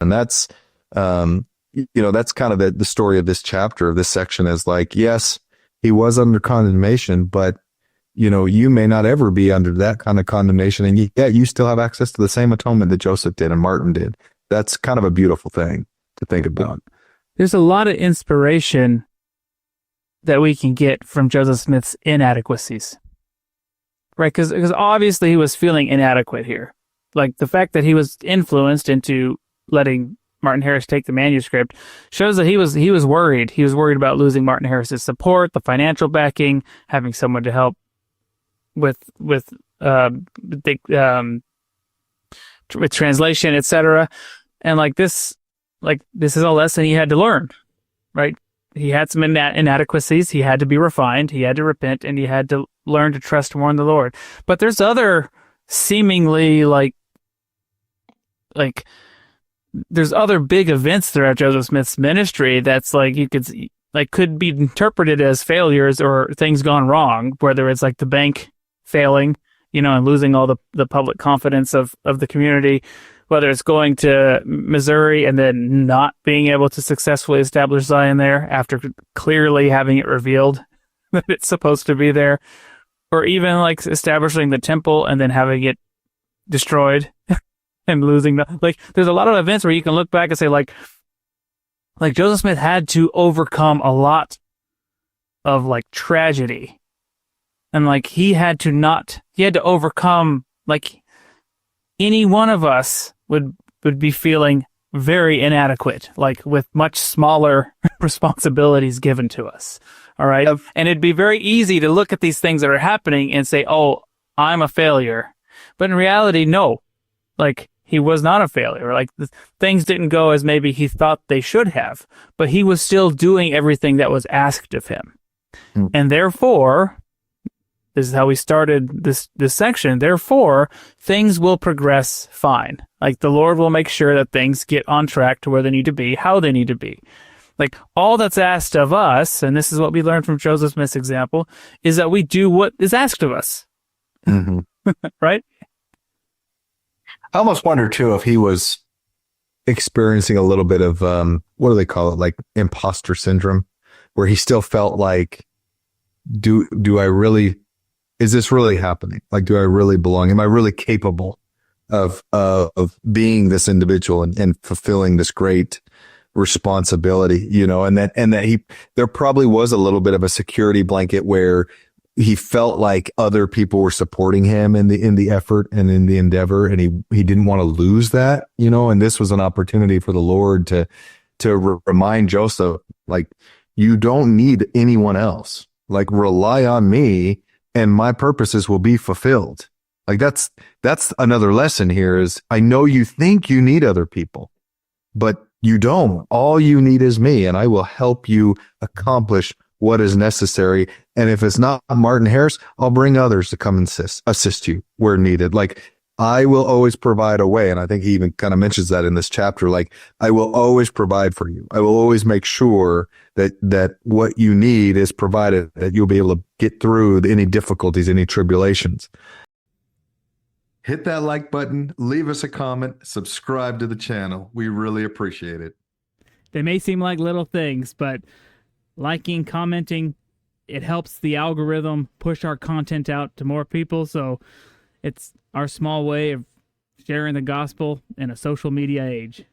And that's, that's kind of the story of this chapter, of this section, is like, yes, he was under condemnation, but you may not ever be under that kind of condemnation. And yet you still have access to the same atonement that Joseph did and Martin did. That's kind of a beautiful thing to think about. There's a lot of inspiration that we can get from Joseph Smith's inadequacies, right? Because obviously he was feeling inadequate here. Like the fact that he was influenced into letting Martin Harris take the manuscript shows that he was worried. He was worried about losing Martin Harris's support, the financial backing, having someone to help with translation, etc. And this is a lesson he had to learn, right? He had some inadequacies. He had to be refined. He had to repent, and he had to learn to trust more in the Lord. But there's other seemingly there's other big events throughout Joseph Smith's ministry that's could be interpreted as failures or things gone wrong, whether it's like the bank failing, and losing all the public confidence of the community, whether it's going to Missouri and then not being able to successfully establish Zion there after clearly having it revealed that it's supposed to be there, or even establishing the temple and then having it destroyed and losing there's a lot of events where you can look back and say Joseph Smith had to overcome a lot of tragedy. And he had to overcome, any one of us would be feeling very inadequate, with much smaller responsibilities given to us. All right. Yep. And it'd be very easy to look at these things that are happening and say, oh, I'm a failure. But in reality, no, he was not a failure. Things didn't go as maybe he thought they should have, but he was still doing everything that was asked of him. Mm. And therefore, this is how we started this section. Therefore, things will progress fine. The Lord will make sure that things get on track to where they need to be, how they need to be. All that's asked of us, and this is what we learned from Joseph Smith's example, is that we do what is asked of us. Mm-hmm. Right? I almost wonder too if he was experiencing a little bit of what do they call it, imposter syndrome, where he still felt do I really, is this really happening? Do I really belong? Am I really capable of being this individual and fulfilling this great responsibility? And that there probably was a little bit of a security blanket where he felt like other people were supporting him in the effort and in the endeavor, and he didn't want to lose that, and this was an opportunity for the Lord to remind Joseph, you don't need anyone else. Rely on me and my purposes will be fulfilled. That's another lesson here is, I know you think you need other people, but you don't. All you need is me, and I will help you accomplish what is necessary. And if it's not Martin Harris, I'll bring others to come and assist you where needed. I will always provide a way. And I think he even kind of mentions that in this chapter. I will always provide for you. I will always make sure that what you need is provided, that you'll be able to get through any difficulties, any tribulations. Hit that like button, leave us a comment, subscribe to the channel. We really appreciate it. They may seem like little things, but liking, commenting, it helps the algorithm push our content out to more people. So it's our small way of sharing the gospel in a social media age.